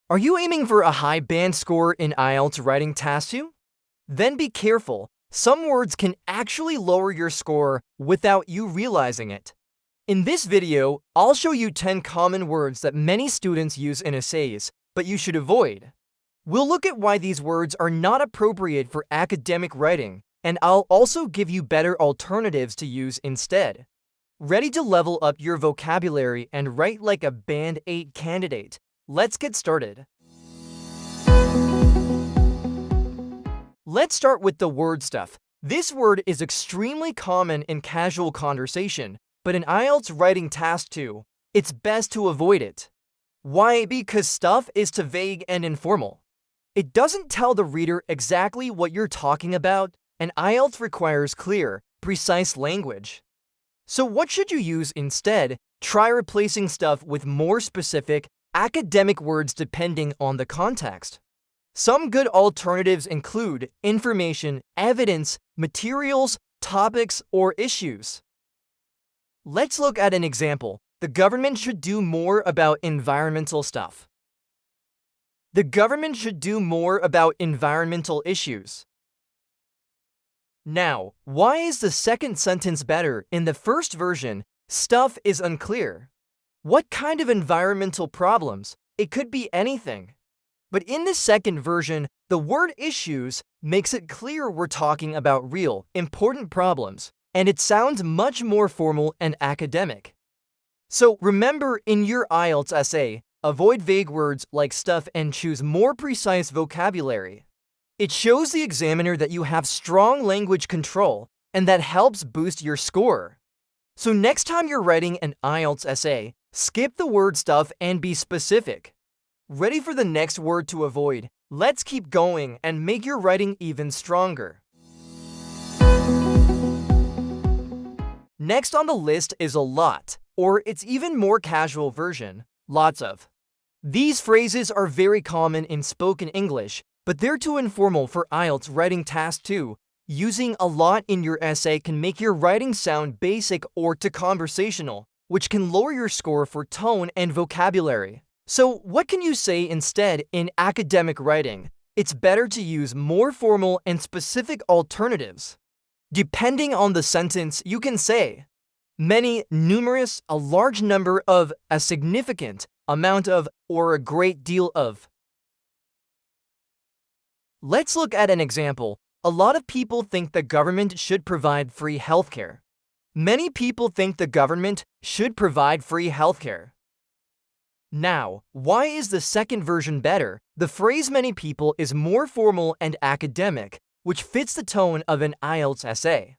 Are you aiming for a high band score in IELTS Writing Task 2? Then be careful. Some words can actually lower your score without you realizing it. In this video, I'll show you 10 common words that many students use in essays, but you should avoid. We'll look at why these words are not appropriate for academic writing, and I'll also give you better alternatives to use instead. Ready to level up your vocabulary and write like a Band 8 candidate? Let's get started. Let's start with the word stuff. This word is extremely common in casual conversation, but in IELTS Writing Task 2, it's best to avoid it. Why? Because stuff is too vague and informal. It doesn't tell the reader exactly what you're talking about, and IELTS requires clear, precise language. So what should you use instead? Try replacing stuff with more specific, academic words depending on the context. Some good alternatives include information, evidence, materials, topics, or issues. Let's look at an example. The government should do more about environmental stuff. The government should do more about environmental issues. Now, why is the second sentence better? In the first version, stuff is unclear. What kind of environmental problems? It could be anything. But in the second version, the word issues makes it clear we're talking about real, important problems, and it sounds much more formal and academic. So remember, in your IELTS essay, avoid vague words like stuff and choose more precise vocabulary. It shows the examiner that you have strong language control, and that helps boost your score. So next time you're writing an IELTS essay, skip the word stuff and be specific. Ready for the next word to avoid? Let's keep going and make your writing even stronger. Next on the list is a lot, or its even more casual version, lots of. These phrases are very common in spoken English, but they're too informal for IELTS Writing Task 2. Using a lot in your essay can make your writing sound basic or too conversational, which can lower your score for tone and vocabulary. So what can you say instead in academic writing? It's better to use more formal and specific alternatives. Depending on the sentence, you can say many, numerous, a large number of, a significant amount of, or a great deal of. Let's look at an example. A lot of people think the government should provide free healthcare. Many people think the government should provide free healthcare. Now, why is the second version better? The phrase many people is more formal and academic, which fits the tone of an IELTS essay.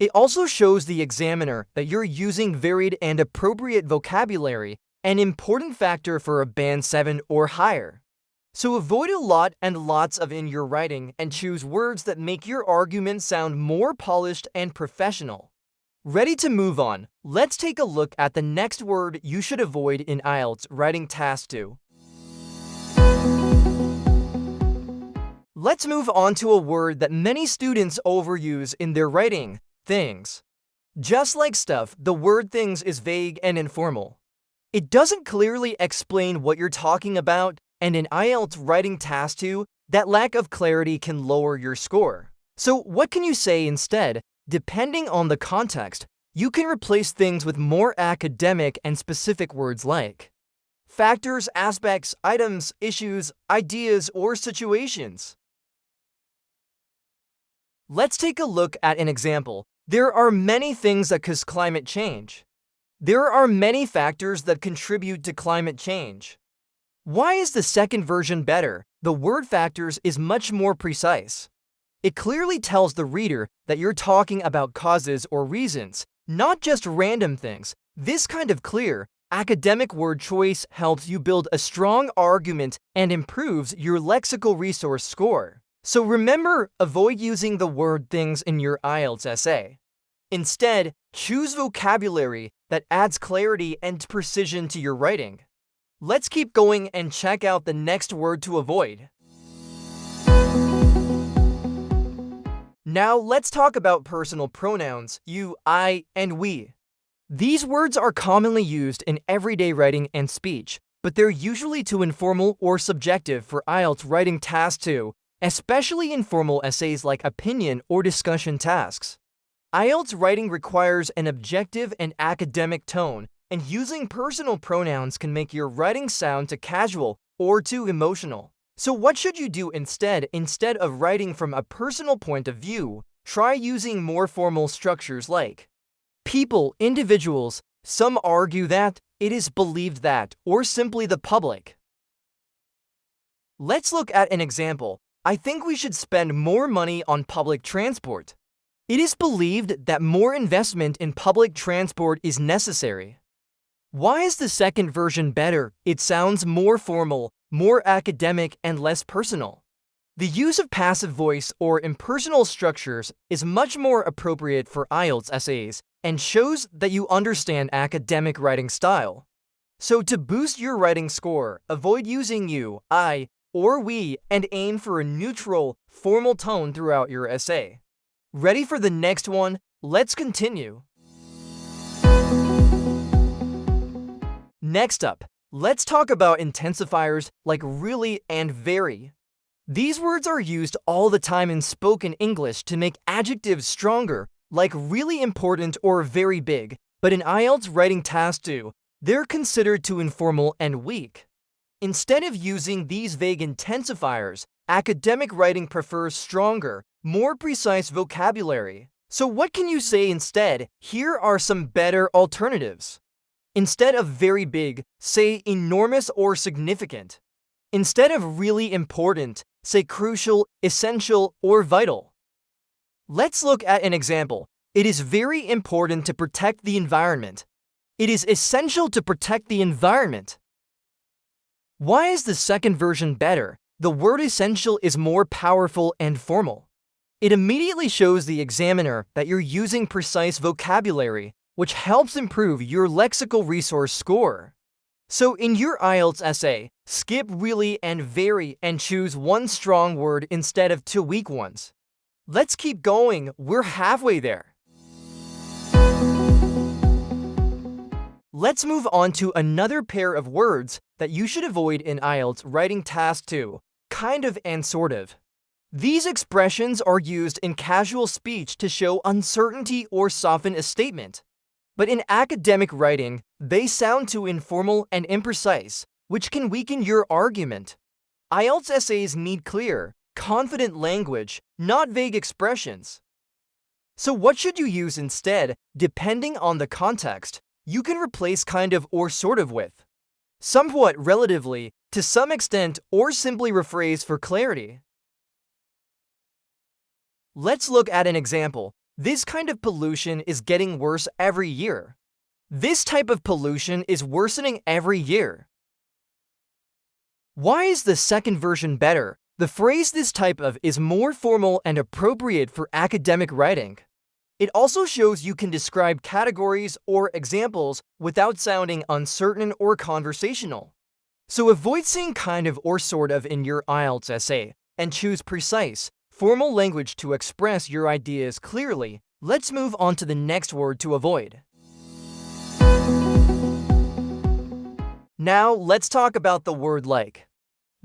It also shows the examiner that you're using varied and appropriate vocabulary, an important factor for a Band 7 or higher. So avoid a lot and lots of in your writing and choose words that make your argument sound more polished and professional. Ready to move on? Let's take a look at the next word you should avoid in IELTS Writing Task 2. Let's move on to a word that many students overuse in their writing, things. Just like stuff, the word things is vague and informal. It doesn't clearly explain what you're talking about, and in IELTS Writing Task 2, that lack of clarity can lower your score. So what can you say instead? Depending on the context, you can replace things with more academic and specific words like factors, aspects, items, issues, ideas, or situations. Let's take a look at an example. There are many things that cause climate change. There are many factors that contribute to climate change. Why is the second version better? The word factors is much more precise. It clearly tells the reader that you're talking about causes or reasons, not just random things. This kind of clear, academic word choice helps you build a strong argument and improves your lexical resource score. So remember, avoid using the word things in your IELTS essay. Instead, choose vocabulary that adds clarity and precision to your writing. Let's keep going and check out the next word to avoid. Now let's talk about personal pronouns, you, I, and we. These words are commonly used in everyday writing and speech, but they're usually too informal or subjective for IELTS Writing Task 2, especially informal essays like opinion or discussion tasks. IELTS writing requires an objective and academic tone, and using personal pronouns can make your writing sound too casual or too emotional. So what should you do instead? Instead of writing from a personal point of view, try using more formal structures like people, individuals, some argue that, it is believed that, or simply the public. Let's look at an example. I think we should spend more money on public transport. It is believed that more investment in public transport is necessary. Why is the second version better? It sounds more formal, more academic, and less personal. The use of passive voice or impersonal structures is much more appropriate for IELTS essays and shows that you understand academic writing style. So to boost your writing score, avoid using you, I, or we, and aim for a neutral, formal tone throughout your essay. Ready for the next one? Let's continue. Next up, let's talk about intensifiers like really and very. These words are used all the time in spoken English to make adjectives stronger, like really important or very big, but in IELTS Writing Task 2, they're considered too informal and weak. Instead of using these vague intensifiers, academic writing prefers stronger, more precise vocabulary. So what can you say instead? Here are some better alternatives. Instead of very big, say enormous or significant. Instead of really important, say crucial, essential, or vital. Let's look at an example. It is very important to protect the environment. It is essential to protect the environment. Why is the second version better? The word essential is more powerful and formal. It immediately shows the examiner that you're using precise vocabulary, which helps improve your lexical resource score. So in your IELTS essay, skip really and very and choose one strong word instead of two weak ones. Let's keep going, we're halfway there. Let's move on to another pair of words that you should avoid in IELTS Writing Task 2, kind of and sort of. These expressions are used in casual speech to show uncertainty or soften a statement. But in academic writing, they sound too informal and imprecise, which can weaken your argument. IELTS essays need clear, confident language, not vague expressions. So what should you use instead? Depending on the context, you can replace kind of or sort of with somewhat, relatively, to some extent, or simply rephrase for clarity. Let's look at an example. This kind of pollution is getting worse every year. This type of pollution is worsening every year. Why is the second version better? The phrase this type of is more formal and appropriate for academic writing. It also shows you can describe categories or examples without sounding uncertain or conversational. So avoid saying kind of or sort of in your IELTS essay and choose precise, formal language to express your ideas clearly. Let's move on to the next word to avoid. Now, let's talk about the word like.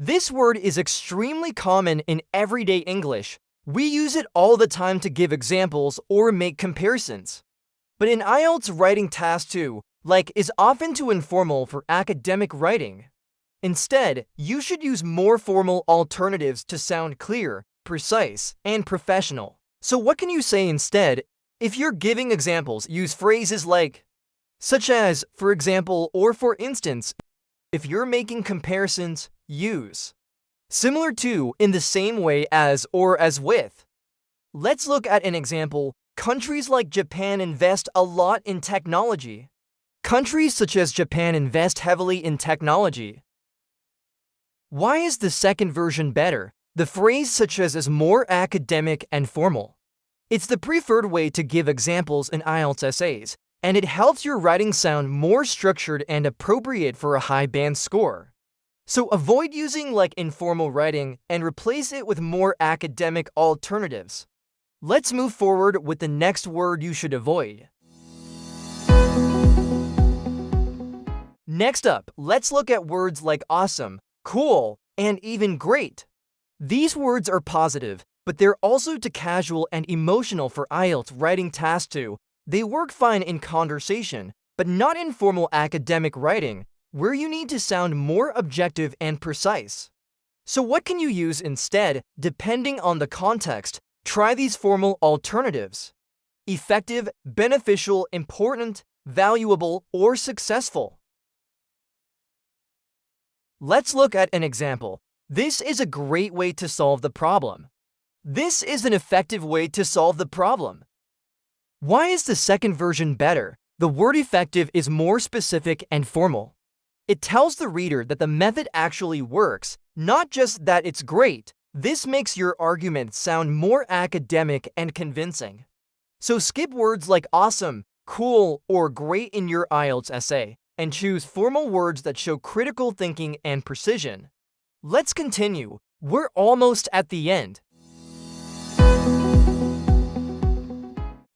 This word is extremely common in everyday English. We use it all the time to give examples or make comparisons. But in IELTS Writing Task 2, like is often too informal for academic writing. Instead, you should use more formal alternatives to sound clear, precise, and professional. So what can you say instead? If you're giving examples, use phrases like, such as, for example, or for instance. If you're making comparisons, use similar to, in the same way as, or as with. Let's look at an example. Countries like Japan invest a lot in technology. Countries such as Japan invest heavily in technology. Why is the second version better? The phrase such as is more academic and formal. It's the preferred way to give examples in IELTS essays, and it helps your writing sound more structured and appropriate for a high band score. So avoid using like informal writing and replace it with more academic alternatives. Let's move forward with the next word you should avoid. Next up, let's look at words like awesome, cool, and even great. These words are positive, but they're also too casual and emotional for IELTS Writing Task 2. They work fine in conversation, but not in formal academic writing, where you need to sound more objective and precise. So what can you use instead, depending on the context? Try these formal alternatives: effective, beneficial, important, valuable, or successful. Let's look at an example. This is a great way to solve the problem. This is an effective way to solve the problem. Why is the second version better? The word effective is more specific and formal. It tells the reader that the method actually works, not just that it's great. This makes your argument sound more academic and convincing. So skip words like awesome, cool, or great in your IELTS essay, and choose formal words that show critical thinking and precision. Let's continue. We're almost at the end.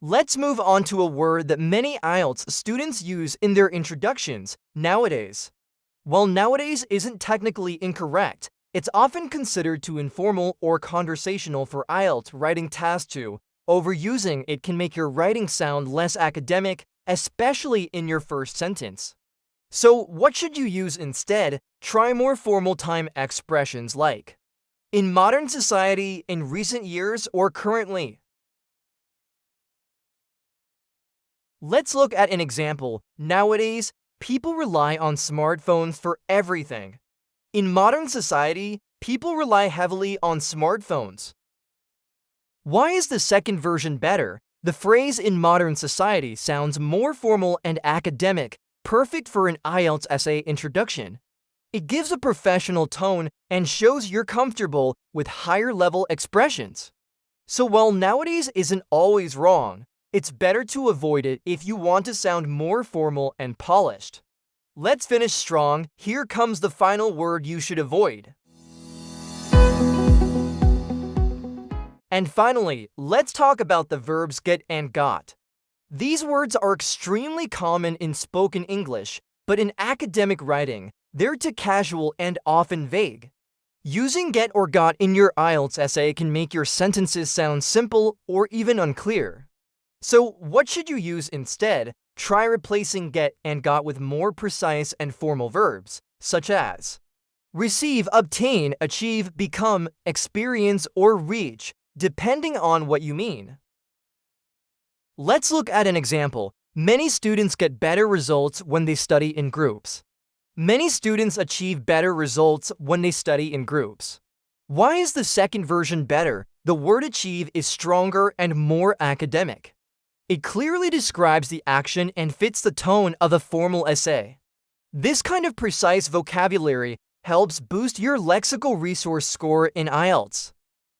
Let's move on to a word that many IELTS students use in their introductions: nowadays. While nowadays isn't technically incorrect, it's often considered too informal or conversational for IELTS Writing Task 2. Overusing it can make your writing sound less academic, especially in your first sentence. So what should you use instead? Try more formal time expressions like in modern society, in recent years, or currently. Let's look at an example. Nowadays, people rely on smartphones for everything. In modern society, people rely heavily on smartphones. Why is the second version better? The phrase in modern society sounds more formal and academic, perfect for an IELTS essay introduction. It gives a professional tone and shows you're comfortable with higher-level expressions. So while nowadays isn't always wrong, it's better to avoid it if you want to sound more formal and polished. Let's finish strong. Here comes the final word you should avoid. And finally, let's talk about the verbs get and got. These words are extremely common in spoken English, but in academic writing, they're too casual and often vague. Using get or got in your IELTS essay can make your sentences sound simple or even unclear. So what should you use instead? Try replacing get and got with more precise and formal verbs, such as receive, obtain, achieve, become, experience, or reach, depending on what you mean. Let's look at an example. Many students get better results when they study in groups. Many students achieve better results when they study in groups. Why is the second version better? The word achieve is stronger and more academic. It clearly describes the action and fits the tone of a formal essay. This kind of precise vocabulary helps boost your lexical resource score in IELTS.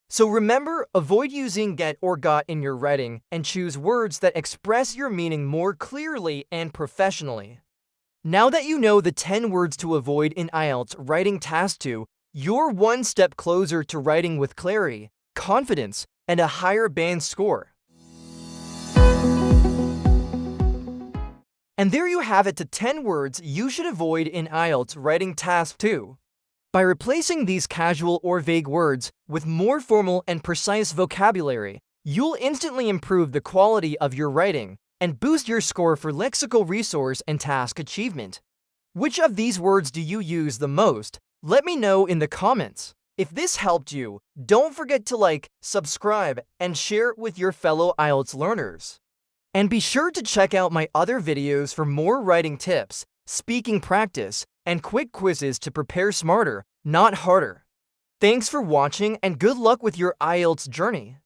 So remember, avoid using get or got in your writing and choose words that express your meaning more clearly and professionally. Now that you know the 10 words to avoid in IELTS Writing Task 2, you're one step closer to writing with clarity, confidence, and a higher band score. And there you have it, the 10 words you should avoid in IELTS Writing Task 2. By replacing these casual or vague words with more formal and precise vocabulary, you'll instantly improve the quality of your writing and boost your score for lexical resource and task achievement. Which of these words do you use the most? Let me know in the comments. If this helped you, don't forget to like, subscribe, and share it with your fellow IELTS learners. And be sure to check out my other videos for more writing tips, speaking practice, and quick quizzes to prepare smarter, not harder. Thanks for watching and good luck with your IELTS journey.